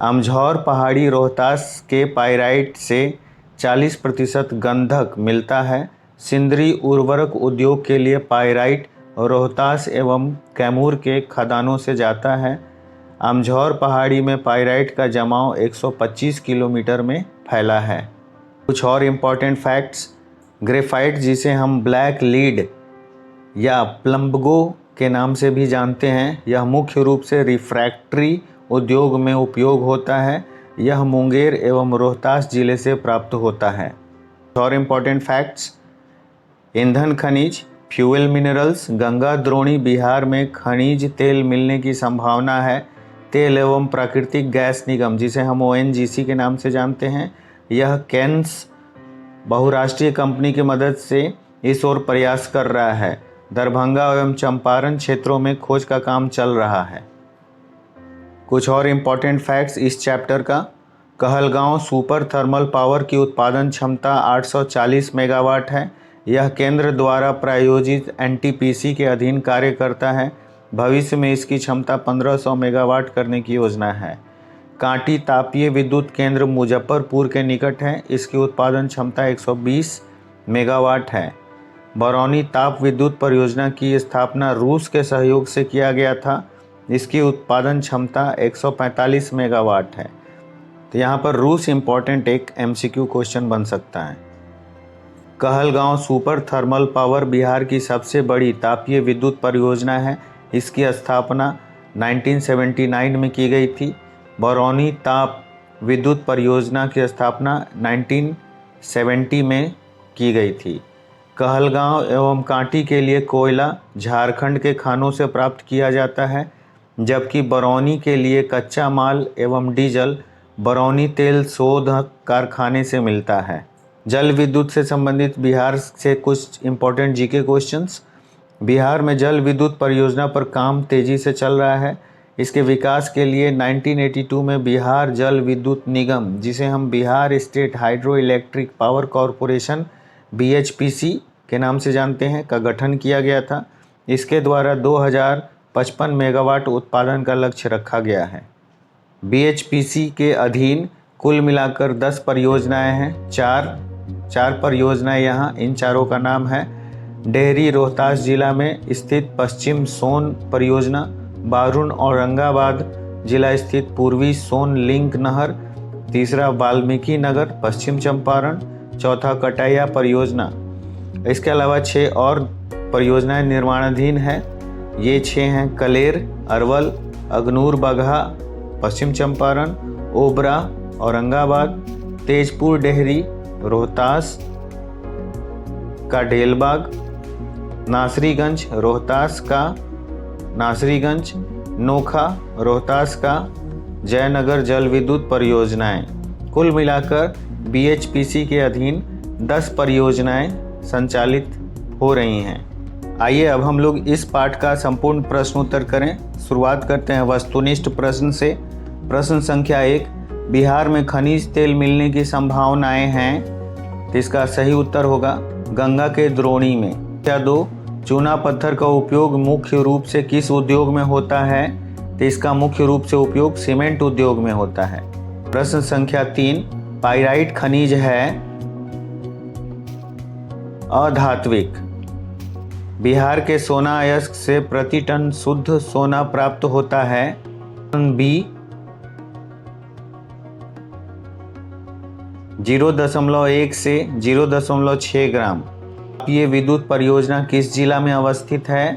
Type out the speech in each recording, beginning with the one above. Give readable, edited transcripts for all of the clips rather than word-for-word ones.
अमझौर पहाड़ी रोहतास के पाइराइट से 40% गंधक मिलता है। सिंदरी उर्वरक उद्योग के लिए पाइराइट रोहतास एवं कैमूर के खदानों से जाता है। अमझौर पहाड़ी में पाइराइट का जमाव 125 किलोमीटर में फैला है। कुछ और इम्पॉर्टेंट फैक्ट्स। ग्रेफाइट, जिसे हम ब्लैक लीड या प्लम्बगो के नाम से भी जानते हैं, यह मुख्य रूप से रिफ्रैक्टरी उद्योग में उपयोग होता है। यह मुंगेर एवं रोहतास जिले से प्राप्त होता है। और इम्पॉर्टेंट फैक्ट्स। ईंधन खनिज, फ्यूल मिनरल्स, गंगा द्रोणी बिहार में खनिज तेल मिलने की संभावना है। तेल एवं प्राकृतिक गैस निगम, जिसे हम ONGC के नाम से जानते हैं, यह कैन्स बहुराष्ट्रीय कंपनी की मदद से इस ओर प्रयास कर रहा है। दरभंगा एवं चंपारण क्षेत्रों में खोज का काम चल रहा है। कुछ और इम्पॉर्टेंट फैक्ट्स इस चैप्टर का। कहलगांव सुपर थर्मल पावर की उत्पादन क्षमता 840 मेगावाट है। यह केंद्र द्वारा प्रायोजित NTPC के अधीन कार्य करता है। भविष्य में इसकी क्षमता 1500 मेगावाट करने की योजना है। कांटी तापीय विद्युत केंद्र मुजफ्फरपुर के निकट है। इसकी उत्पादन क्षमता 120 मेगावाट है। बरौनी ताप विद्युत परियोजना की स्थापना रूस के सहयोग से किया गया था। इसकी उत्पादन क्षमता 145 मेगावाट है। तो यहाँ पर रूस इम्पॉर्टेंट एक MCQ क्वेश्चन बन सकता है। Kahalgaon super thermal power Bihar की सबसे बड़ी तापीय विद्युत परियोजना है। इसकी स्थापना 1979 में की गई थी। बरौनी ताप विद्युत परियोजना की स्थापना 1970 में की गई थी। कहलगांव एवं कांटी के लिए कोयला झारखंड के खानों से प्राप्त किया जाता है, जबकि बरौनी के लिए कच्चा माल एवं डीजल बरौनी तेल शोध कारखाने से मिलता है। जल विद्युत से संबंधित बिहार से कुछ इम्पोर्टेंट GK क्वेश्चंस। बिहार में जल विद्युत परियोजना पर काम तेजी से चल रहा है। इसके विकास के लिए 1982 में बिहार जल विद्युत निगम, जिसे हम Bihar state hydro electric power corporation BHPC के नाम से जानते हैं, का गठन किया गया था। इसके द्वारा 2055 मेगावाट उत्पादन का लक्ष्य रखा गया है। BHPC के अधीन कुल मिलाकर 10 परियोजनाएं हैं। चार परियोजनाएं यहाँ, इन चारों का नाम है डेहरी रोहतास जिला में स्थित पश्चिम सोन परियोजना, बारून औरंगाबाद जिला स्थित पूर्वी सोन लिंक नहर, तीसरा वाल्मीकि नगर पश्चिम चंपारण, चौथा कटाइया परियोजना। इसके अलावा 6 और परियोजनाएं निर्माणाधीन हैं। ये 6 हैं कलेर अरवल, अगनूर बगहा पश्चिम चंपारण, ओबरा औरंगाबाद, तेजपुर डेहरी रोहतास का डेलबाग, नासरीगंज रोहतास का नासरीगंज, नोखा रोहतास का जयनगर जल विद्युत परियोजनाएं। कुल मिलाकर BHPC के अधीन 10 परियोजनाएं संचालित हो रही हैं। आइए अब हम लोग इस पाठ का संपूर्ण प्रश्न उत्तर करें। शुरुआत करते हैं वस्तुनिष्ठ प्रश्न से। प्रश्न संख्या 1, बिहार में खनिज तेल मिलने की संभावनाएं हैं। तो इसका सही उत्तर होगा गंगा के द्रोणी में। संख्या 2, चूना पत्थर का उपयोग मुख्य रूप से किस उद्योग में होता है। तो इसका मुख्य रूप से उपयोग सीमेंट उद्योग में होता है। प्रश्न संख्या 3, पाइराइट खनिज है अधात्विक। बिहार के सोना अयस्क से प्रति टन शुद्ध सोना प्राप्त होता है। B 0.1 से 0.6 ग्राम। ये विद्युत परियोजना किस जिला में अवस्थित है।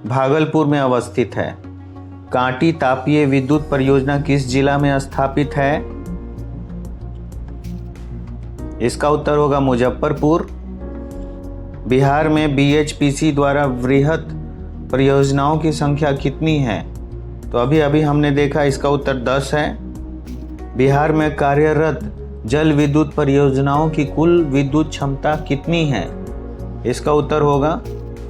भागलपुर में अवस्थित है। कांटी तापीय विद्युत परियोजना किस जिला में स्थापित है। इसका उत्तर होगा मुजफ्फरपुर। बिहार में BHPC द्वारा वृहत परियोजनाओं की संख्या कितनी है। तो अभी हमने देखा, इसका उत्तर 10 है। बिहार में कार्यरत जल विद्युत परियोजनाओं की कुल विद्युत क्षमता कितनी है। इसका उत्तर होगा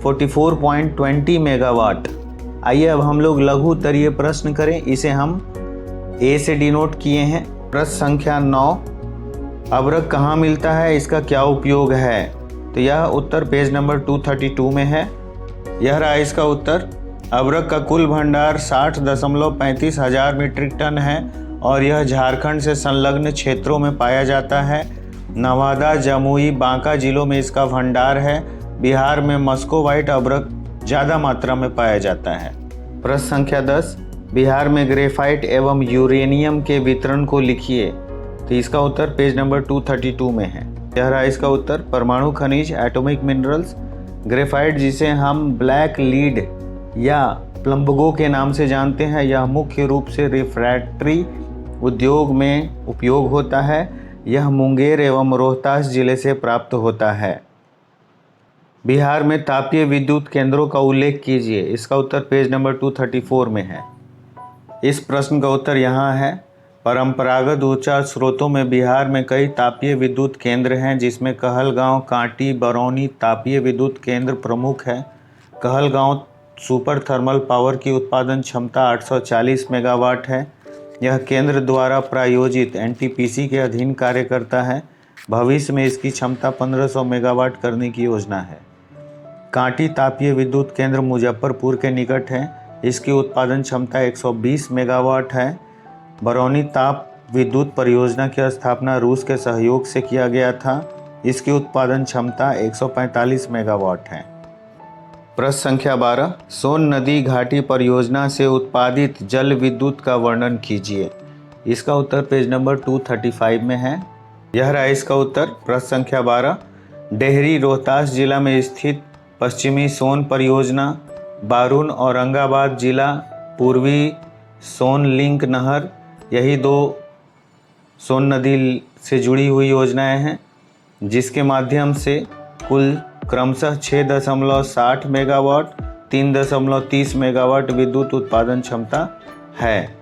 44.20 मेगावाट। आइए अब हम लोग लघु उत्तरीय प्रश्न करें। इसे हम A से डिनोट किए हैं। प्रश्न संख्या 9, अबरक कहाँ मिलता है, इसका क्या उपयोग है। तो यह उत्तर पेज नंबर 232 में है। यह रहा इसका उत्तर। अबरक का कुल भंडार 60.35 हजार मीट्रिक टन है और यह झारखंड से संलग्न क्षेत्रों में पाया जाता है। नवादा, जमुई, बांका जिलों में इसका भंडार है। बिहार में मस्कोवाइट अभ्रक ज़्यादा मात्रा में पाया जाता है। प्रश्न संख्या 10, बिहार में ग्रेफाइट एवं यूरेनियम के वितरण को लिखिए। तो इसका उत्तर पेज नंबर 232 में है। यह रहा इसका उत्तर। परमाणु खनिज, एटॉमिक मिनरल्स। ग्रेफाइट, जिसे हम ब्लैक लीड या प्लम्बगो के नाम से जानते हैं, यह मुख्य रूप से रिफ्रैक्टरी उद्योग में उपयोग होता है। यह मुंगेर एवं रोहतास जिले से प्राप्त होता है। बिहार में तापीय विद्युत केंद्रों का उल्लेख कीजिए। इसका उत्तर पेज नंबर 234 में है। इस प्रश्न का उत्तर यहाँ है। परंपरागत ऊर्जा स्रोतों में बिहार में कई तापीय विद्युत केंद्र हैं, जिसमें कहलगांव, कांटी, बरौनी तापीय विद्युत केंद्र प्रमुख है। कहलगांव सुपर थर्मल पावर की उत्पादन क्षमता 840 मेगावाट है। यह केंद्र द्वारा प्रायोजित एनटीपीसी के अधीन कार्य करता है। भविष्य में इसकी क्षमता 1500 मेगावाट करने की योजना है। कांटी तापीय विद्युत केंद्र मुजफ्फरपुर के निकट है। इसकी उत्पादन क्षमता 120 मेगावाट है। बरौनी ताप विद्युत परियोजना की स्थापना रूस के सहयोग से किया गया था। इसकी उत्पादन क्षमता 145 मेगावाट है। प्रश्न संख्या 12, सोन नदी घाटी परियोजना से उत्पादित जल विद्युत का वर्णन कीजिए। इसका उत्तर पेज नंबर 235 में है। यह रहा इसका उत्तर। प्रश्न संख्या 12, डेहरी रोहतास जिला में स्थित पश्चिमी सोन परियोजना, बारून औरंगाबाद जिला, पूर्वी सोन लिंक नहर, यही दो सोन नदी से जुड़ी हुई योजनाएं हैं, जिसके माध्यम से कुल क्रमशः 6.60 मेगावाट, 3.30 मेगावाट विद्युत उत्पादन क्षमता है।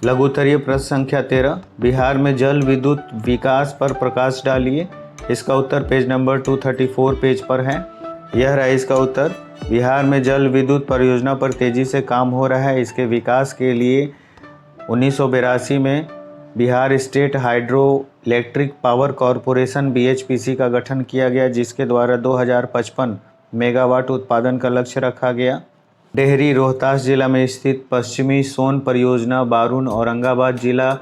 लघु उत्तरीय प्रश्न संख्या 13, बिहार में जल विद्युत विकास पर प्रकाश डालिए। इसका उत्तर पेज नंबर 234 पेज पर है। यह रहा इसका उत्तर। बिहार में जल विद्युत परियोजना पर तेजी से काम हो रहा है। इसके विकास के लिए 1982 में Bihar state hydro electric power corporation BHPC का गठन किया गया, जिसके द्वारा 2055 मेगावाट उत्पादन का लक्ष्य रखा गया। डेहरी रोहतास जिला में स्थित पश्चिमी सोन परियोजना, बारून औरंगाबाद जिला,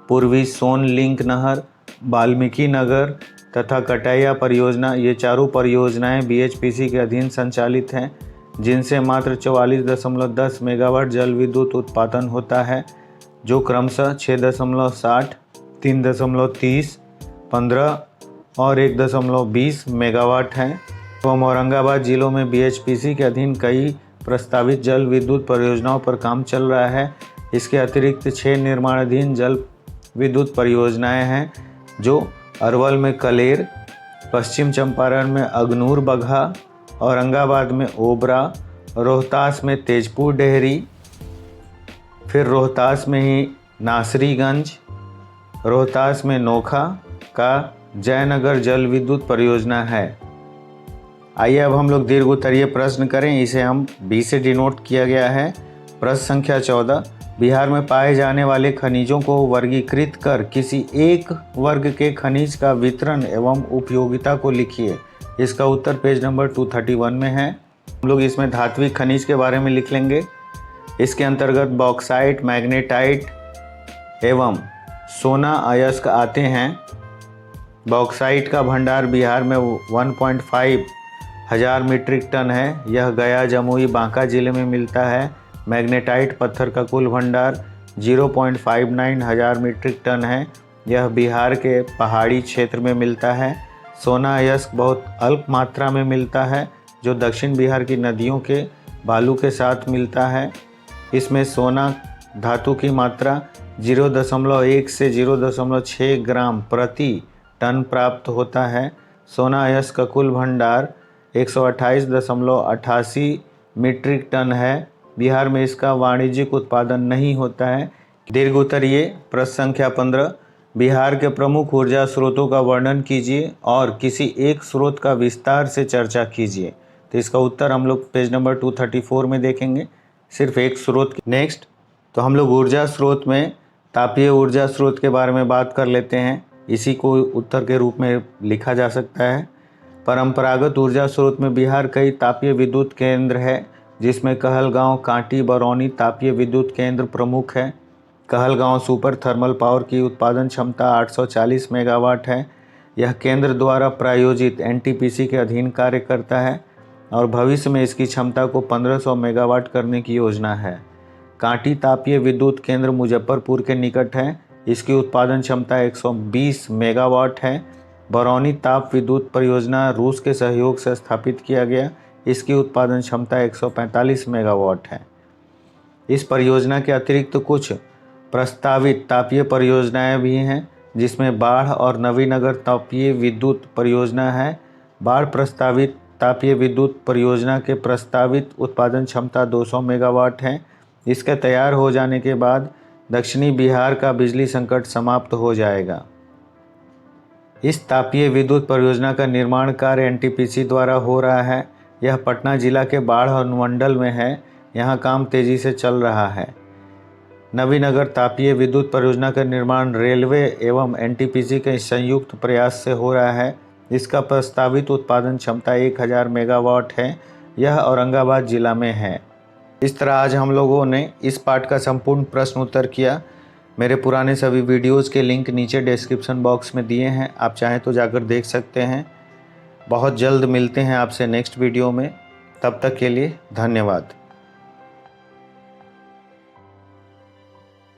पूर्वी सोन लिंक नहर, वाल्मीकि नगर तथा कटैया परियोजना, ये चारों परियोजनाएं बीएचपीसी के अधीन संचालित हैं, जिनसे मात्र 44.10 मेगावाट जल विद्युत उत्पादन होता है, जो क्रमशः 6.60, 3.30, 15 और 1.20 मेगावाट हैं। एवं औरंगाबाद जिलों में बीएचपीसी के अधीन कई प्रस्तावित जल विद्युत परियोजनाओं पर काम चल रहा है। इसके अतिरिक्त 6 निर्माणाधीन जल विद्युत परियोजनाएं हैं, जो अरवल में कलेर, पश्चिम चंपारण में अगनूर बगहा, औरंगाबाद में ओबरा, रोहतास में तेजपुर डेहरी, फिर रोहतास में ही नासरीगंज, रोहतास में नोखा का जयनगर जल विद्युत परियोजना है। आइए अब हम लोग दीर्घ उत्तरीय प्रश्न करें। इसे हम बी से डिनोट किया गया है। प्रश्न संख्या 14, बिहार में पाए जाने वाले खनिजों को वर्गीकृत कर किसी एक वर्ग के खनिज का वितरण एवं उपयोगिता को लिखिए। इसका उत्तर पेज नंबर 231 में है। हम लोग इसमें धात्विक खनिज के बारे में लिख लेंगे। इसके अंतर्गत बॉक्साइट, मैग्नेटाइट एवं सोना अयस्क आते हैं। बॉक्साइट का भंडार बिहार में 1.5 हजार मीट्रिक टन है। यह गया, जमुई, बांका जिले में मिलता है। मैग्नेटाइट पत्थर का कुल भंडार 0.59 हजार मीट्रिक टन है। यह बिहार के पहाड़ी क्षेत्र में मिलता है। सोना अयस्क बहुत अल्प मात्रा में मिलता है, जो दक्षिण बिहार की नदियों के बालू के साथ मिलता है। इसमें सोना धातु की मात्रा 0.1 से 0.6 ग्राम प्रति टन प्राप्त होता है। सोना अयस्क का कुल भंडार 128.88 मीट्रिक टन है। बिहार में इसका वाणिज्यिक उत्पादन नहीं होता है। दीर्घ उत्तरीय प्रश्न संख्या 15, बिहार के प्रमुख ऊर्जा स्रोतों का वर्णन कीजिए और किसी एक स्रोत का विस्तार से चर्चा कीजिए। तो इसका उत्तर हम लोग पेज नंबर 234 में देखेंगे, सिर्फ एक स्रोत। नेक्स्ट, तो हम लोग ऊर्जा स्रोत में तापीय ऊर्जा स्रोत के बारे में बात कर लेते हैं। इसी को उत्तर के रूप में लिखा जा सकता है। परंपरागत ऊर्जा स्रोत में बिहार कई तापीय विद्युत केंद्र है, जिसमें कहलगांव, कांटी, बरौनी तापीय विद्युत केंद्र प्रमुख है। कहलगांव सुपर थर्मल पावर की उत्पादन क्षमता 840 मेगावाट है। यह केंद्र द्वारा प्रायोजित एनटीपीसी के अधीन कार्य करता है और भविष्य में इसकी क्षमता को 1500 मेगावाट करने की योजना है। कांटी तापीय विद्युत केंद्र मुजफ्फरपुर के निकट है। इसकी उत्पादन क्षमता 120 मेगावाट है। बरौनी ताप विद्युत परियोजना रूस के सहयोग से स्थापित किया गया। इसकी उत्पादन क्षमता 145 मेगावाट है। इस परियोजना के अतिरिक्त कुछ प्रस्तावित तापीय परियोजनाएं भी हैं, जिसमें बाढ़ और नवीनगर तापीय विद्युत परियोजना है। बाढ़ प्रस्तावित तापीय विद्युत परियोजना के प्रस्तावित उत्पादन क्षमता 200 मेगावाट है। इसके तैयार हो जाने के बाद दक्षिणी बिहार का बिजली संकट समाप्त हो जाएगा। इस तापीय विद्युत परियोजना का निर्माण कार्य एनटीपीसी द्वारा हो रहा है। यह पटना जिला के बाढ़ अनुमंडल में है। यहाँ काम तेजी से चल रहा है। नवीनगर तापीय विद्युत परियोजना का निर्माण रेलवे एवं एनटीपीसी के संयुक्त प्रयास से हो रहा है। इसका प्रस्तावित उत्पादन क्षमता 1000 मेगावाट है। यह औरंगाबाद जिला में है। इस तरह आज हम लोगों ने इस पाठ का संपूर्ण प्रश्न उत्तर किया। मेरे पुराने सभी वीडियोज़ के लिंक नीचे डिस्क्रिप्शन बॉक्स में दिए हैं, आप चाहें तो जाकर देख सकते हैं। बहुत जल्द मिलते हैं आपसे नेक्स्ट वीडियो में। तब तक के लिए धन्यवाद।